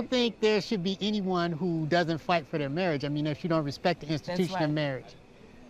think there should be anyone who doesn't fight for their marriage. I mean, if you don't respect the institution of marriage.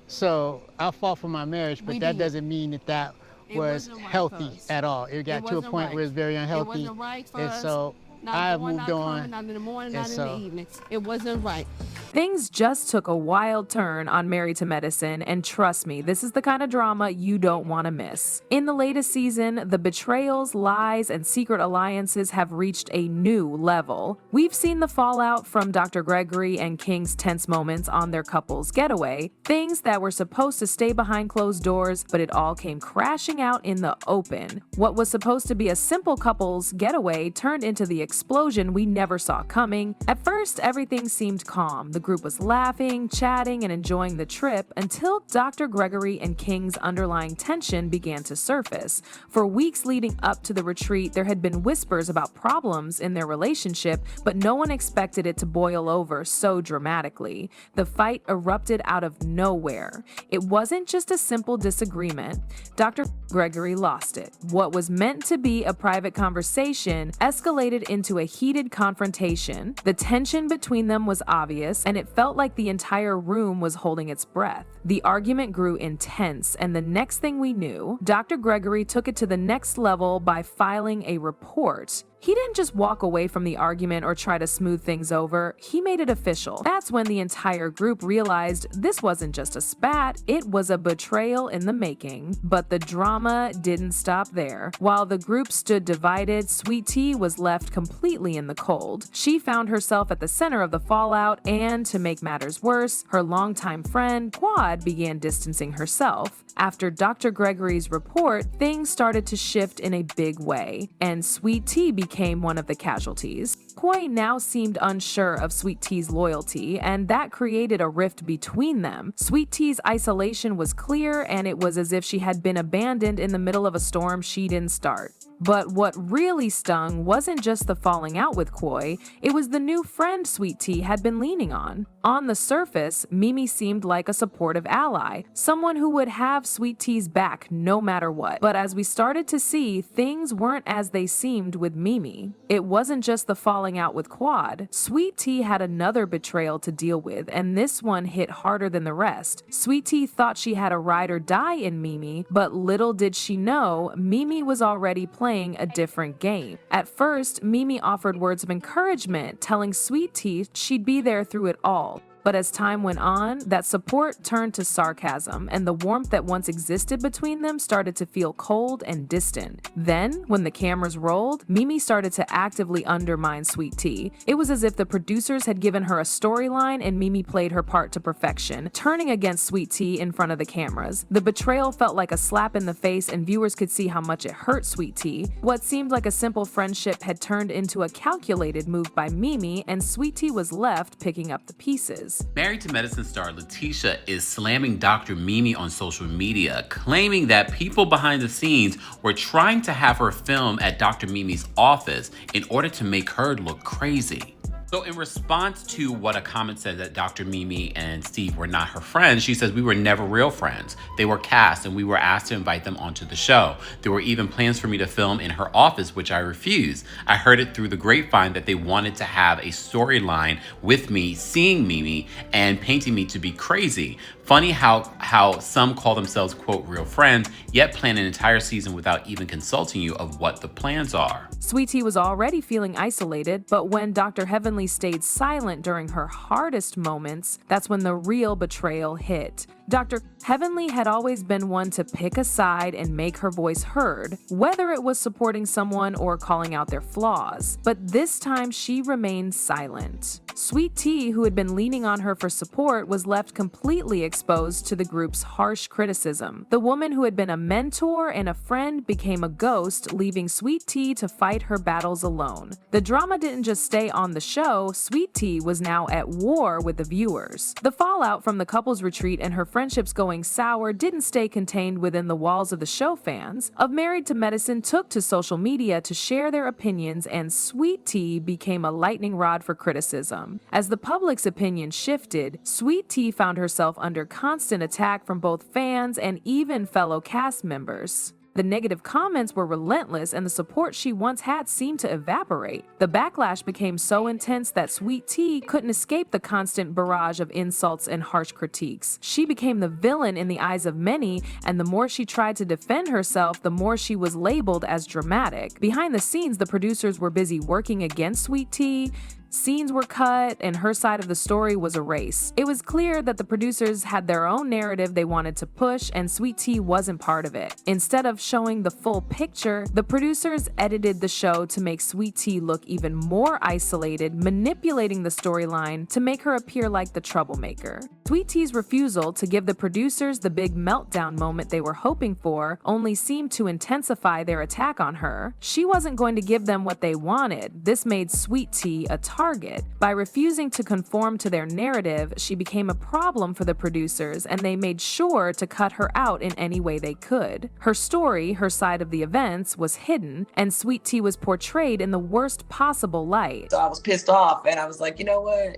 So I fought for my marriage, but that doesn't mean that was healthy at all. It got to a point where it's very unhealthy. It wasn't right for us. So I moved on. Not in the morning, not in the evening. It wasn't right. Things just took a wild turn on Married to Medicine, and trust me, this is the kind of drama you don't want to miss. In the latest season, the betrayals, lies, and secret alliances have reached a new level. We've seen the fallout from Dr. Gregory and King's tense moments on their couple's getaway, things that were supposed to stay behind closed doors, but it all came crashing out in the open. What was supposed to be a simple couple's getaway turned into the explosion we never saw coming. At first, everything seemed calm. The group was laughing, chatting, and enjoying the trip until Dr. Gregory and King's underlying tension began to surface. For weeks leading up to the retreat, there had been whispers about problems in their relationship, but no one expected it to boil over so dramatically. The fight erupted out of nowhere. It wasn't just a simple disagreement. Dr. Gregory lost it. What was meant to be a private conversation escalated into a heated confrontation. The tension between them was obvious, and it felt like the entire room was holding its breath. The argument grew intense, and the next thing we knew, Dr. Gregory took it to the next level by filing a report. He didn't just walk away from the argument or try to smooth things over, he made it official. That's when the entire group realized this wasn't just a spat, it was a betrayal in the making. But the drama didn't stop there. While the group stood divided, Sweet Tea was left completely in the cold. She found herself at the center of the fallout, and to make matters worse, her longtime friend, Quad, began distancing herself. After Dr. Gregory's report, things started to shift in a big way, and Sweet Tea became one of the casualties. Koi now seemed unsure of Sweet Tea's loyalty, and that created a rift between them. Sweet Tea's isolation was clear, and it was as if she had been abandoned in the middle of a storm she didn't start. But what really stung wasn't just the falling out with Koi, it was the new friend Sweet Tea had been leaning on. On the surface, Mimi seemed like a supportive ally, someone who would have Sweet Tea's back no matter what. But as we started to see, things weren't as they seemed with Mimi. It wasn't just the falling out with Quad. Sweet Tea had another betrayal to deal with, and this one hit harder than the rest. Sweet Tea thought she had a ride or die in Mimi, but little did she know, Mimi was already playing a different game. At first, Mimi offered words of encouragement, telling Sweet Tea she'd be there through it all. But as time went on, that support turned to sarcasm, and the warmth that once existed between them started to feel cold and distant. Then, when the cameras rolled, Mimi started to actively undermine Sweet Tea. It was as if the producers had given her a storyline and Mimi played her part to perfection, turning against Sweet Tea in front of the cameras. The betrayal felt like a slap in the face, and viewers could see how much it hurt Sweet Tea. What seemed like a simple friendship had turned into a calculated move by Mimi, and Sweet Tea was left picking up the pieces. Married to Medicine star Letitia is slamming Dr. Mimi on social media, claiming that people behind the scenes were trying to have her film at Dr. Mimi's office in order to make her look crazy. So in response to what a comment said that Dr. Mimi and Steve were not her friends, she says, "We were never real friends. They were cast and we were asked to invite them onto the show. There were even plans for me to film in her office, which I refused. I heard it through the grapevine that they wanted to have a storyline with me seeing Mimi and painting me to be crazy. Funny how some call themselves, quote, real friends, yet plan an entire season without even consulting you of what the plans are." Sweet Tea was already feeling isolated, but when Dr. Heavenly stayed silent during her hardest moments, that's when the real betrayal hit. Dr. Heavenly had always been one to pick a side and make her voice heard, whether it was supporting someone or calling out their flaws. But this time she remained silent. Sweet Tea, who had been leaning on her for support, was left completely exposed to the group's harsh criticism. The woman who had been a mentor and a friend became a ghost, leaving Sweet Tea to fight her battles alone. The drama didn't just stay on the show, Sweet Tea was now at war with the viewers. The fallout from the couples retreat and her friendships going sour didn't stay contained within the walls of the show. Fans of Married to Medicine took to social media to share their opinions, and Sweet Tea became a lightning rod for criticism. As the public's opinion shifted, Sweet Tea found herself under constant attack from both fans and even fellow cast members. The negative comments were relentless, and the support she once had seemed to evaporate. The backlash became so intense that Sweet Tea couldn't escape the constant barrage of insults and harsh critiques. She became the villain in the eyes of many, and the more she tried to defend herself, the more she was labeled as dramatic. Behind the scenes, the producers were busy working against Sweet Tea. Scenes were cut, and her side of the story was erased. It was clear that the producers had their own narrative they wanted to push, and Sweet Tea wasn't part of it. Instead of showing the full picture, the producers edited the show to make Sweet Tea look even more isolated, manipulating the storyline to make her appear like the troublemaker. Sweet Tea's refusal to give the producers the big meltdown moment they were hoping for only seemed to intensify their attack on her. She wasn't going to give them what they wanted. This made Sweet Tea a target. By refusing to conform to their narrative, she became a problem for the producers, and they made sure to cut her out in any way they could. Her story, her side of the events, was hidden, and Sweet Tea was portrayed in the worst possible light. So I was pissed off, and I was like, you know what?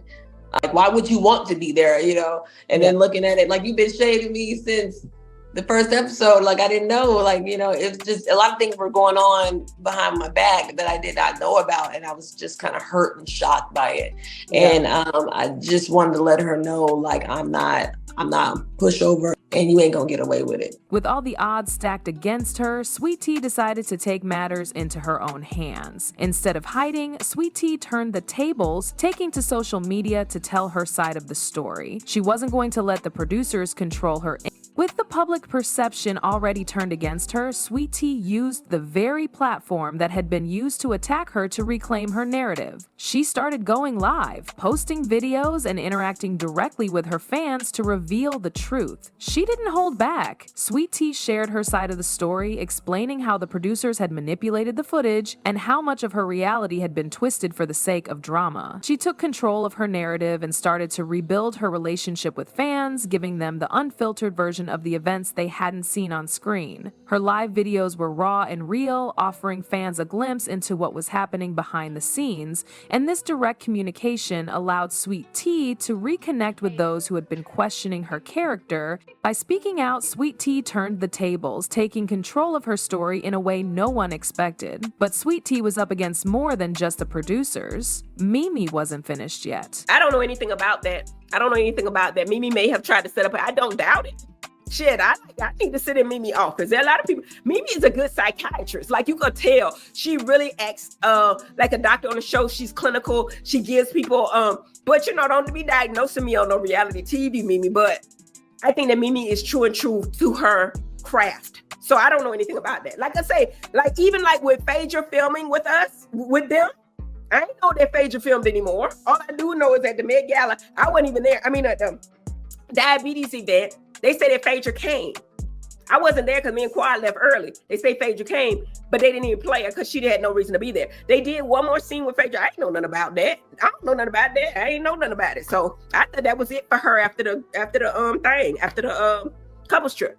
Like, why would you want to be there, you know? And then looking at it, like, you've been shading me since the first episode. Like, I didn't know, like, you know, it was just a lot of things were going on behind my back that I did not know about. And I was just kind of hurt and shocked by it. Yeah. And I just wanted to let her know, like, I'm not pushover, and you ain't gonna get away with it. With all the odds stacked against her, Sweet Tea decided to take matters into her own hands. Instead of hiding, Sweet Tea turned the tables, taking to social media to tell her side of the story. She wasn't going to let the producers control her. With the public perception already turned against her, Sweet Tea used the very platform that had been used to attack her to reclaim her narrative. She started going live, posting videos and interacting directly with her fans to reveal the truth. She didn't hold back. Sweet Tea shared her side of the story, explaining how the producers had manipulated the footage and how much of her reality had been twisted for the sake of drama. She took control of her narrative and started to rebuild her relationship with fans, giving them the unfiltered version of the events they hadn't seen on screen. Her live videos were raw and real, offering fans a glimpse into what was happening behind the scenes, and this direct communication allowed Sweet Tea to reconnect with those who had been questioning her character. By speaking out, Sweet Tea turned the tables, taking control of her story in a way no one expected. But Sweet Tea was up against more than just the producers. Mimi wasn't finished yet. I don't know anything about that. Mimi may have tried to set up, I don't doubt it. Shit, I need to sit in Mimi's office. There are a lot of people. Mimi is a good psychiatrist. Like, you could tell, she really acts like a doctor on the show. She's clinical. She gives people, but you know, don't be diagnosing me on no reality TV, Mimi. But I think that Mimi is true to her craft. So I don't know anything about that. Like I say, like even like with Phaedra filming with us, with them, I ain't know that Phaedra filmed anymore. All I do know is at the Met Gala, I wasn't even there. I mean, at the diabetes event, they said that Phaedra came. I wasn't there because me and Quad left early. They say Phaedra came, but they didn't even play her because she had no reason to be there. They did one more scene with Phaedra. I ain't know nothing about that. I don't know nothing about that. I ain't know nothing about it. So I thought that was it for her after the couples trip.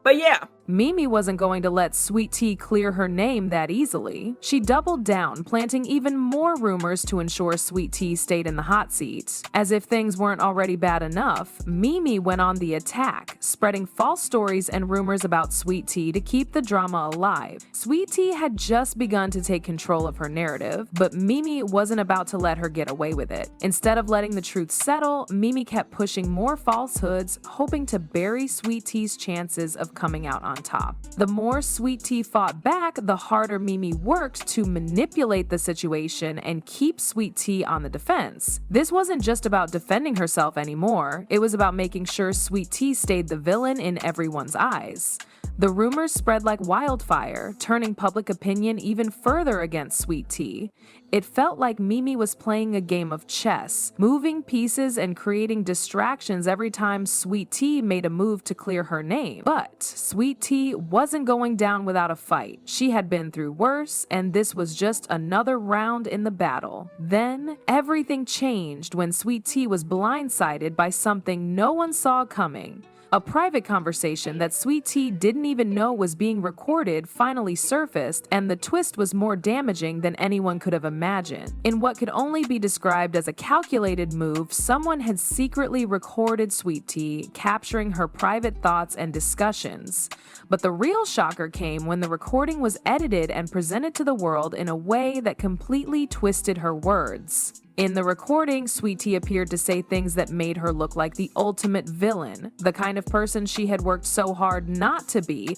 But yeah. Mimi wasn't going to let Sweet Tea clear her name that easily. She doubled down, planting even more rumors to ensure Sweet Tea stayed in the hot seat. As if things weren't already bad enough, Mimi went on the attack, spreading false stories and rumors about Sweet Tea to keep the drama alive. Sweet Tea had just begun to take control of her narrative, but Mimi wasn't about to let her get away with it. Instead of letting the truth settle, Mimi kept pushing more falsehoods, hoping to bury Sweet Tea's chances of coming out on top. The more Sweet Tea fought back, the harder Mimi worked to manipulate the situation and keep Sweet Tea on the defense. This wasn't just about defending herself anymore, it was about making sure Sweet Tea stayed the villain in everyone's eyes. The rumors spread like wildfire, turning public opinion even further against Sweet Tea. It felt like Mimi was playing a game of chess, moving pieces and creating distractions every time Sweet Tea made a move to clear her name. But Sweet Tea wasn't going down without a fight. She had been through worse, and this was just another round in the battle. Then, everything changed when Sweet Tea was blindsided by something no one saw coming. A private conversation that Sweet Tea didn't even know was being recorded finally surfaced, and the twist was more damaging than anyone could have imagined. In what could only be described as a calculated move, someone had secretly recorded Sweet Tea, capturing her private thoughts and discussions. But the real shocker came when the recording was edited and presented to the world in a way that completely twisted her words. In the recording, Sweet Tea appeared to say things that made her look like the ultimate villain, the kind of person she had worked so hard not to be.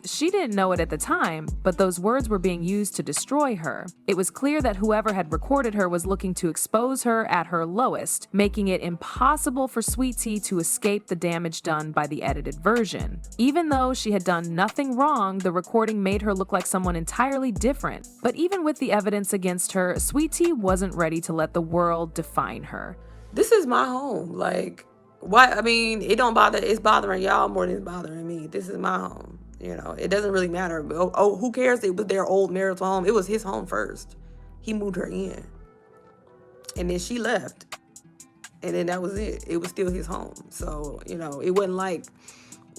She didn't know it at the time, but those words were being used to destroy her. It was clear that whoever had recorded her was looking to expose her at her lowest, making it impossible for Sweet Tea to escape the damage done by the edited version. Even though she had done nothing wrong, the recording made her look like someone entirely different. But even with the evidence against her, Sweet Tea wasn't ready to let the world define her. This is my home. Like, why? I mean, it don't bother. It's bothering y'all more than it's bothering me. This is my home. You know, it doesn't really matter. Oh, who cares? It was their old marital home. It was his home first. He moved her in, and then she left, and then that was it. It was still his home. So, you know, it wasn't like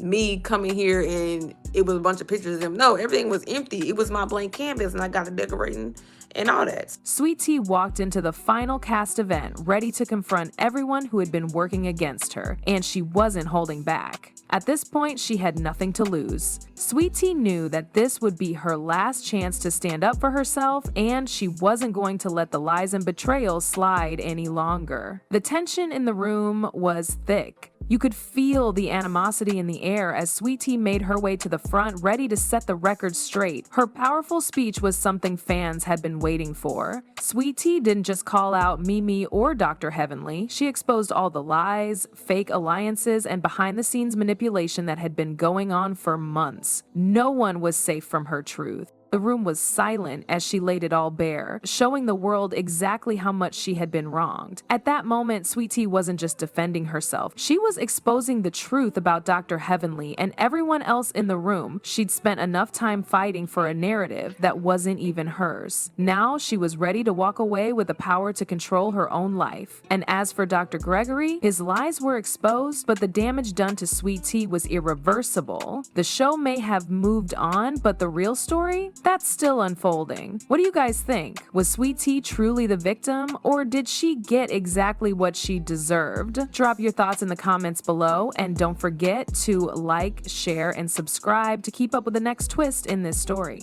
me coming here and it was a bunch of pictures of him. No, everything was empty. It was my blank canvas, and I got to decorating and all that. Sweet Tea walked into the final cast event ready to confront everyone who had been working against her, and she wasn't holding back. At this point, she had nothing to lose. Sweet Tea knew that this would be her last chance to stand up for herself, and she wasn't going to let the lies and betrayals slide any longer. The tension in the room was thick. You could feel the animosity in the air as Sweet Tea made her way to the front, ready to set the record straight. Her powerful speech was something fans had been waiting for. Sweet Tea didn't just call out Mimi or Dr. Heavenly. She exposed all the lies, fake alliances, and behind-the-scenes manipulation that had been going on for months. No one was safe from her truth. The room was silent as she laid it all bare, showing the world exactly how much she had been wronged. At that moment, Sweet Tea wasn't just defending herself. She was exposing the truth about Dr. Heavenly and everyone else in the room. She'd spent enough time fighting for a narrative that wasn't even hers. Now she was ready to walk away with the power to control her own life. And as for Dr. Gregory, his lies were exposed, but the damage done to Sweet Tea was irreversible. The show may have moved on, but the real story? That's still unfolding. What do you guys think? Was Sweet Tea truly the victim, or did she get exactly what she deserved? Drop your thoughts in the comments below, and don't forget to like, share, and subscribe to keep up with the next twist in this story.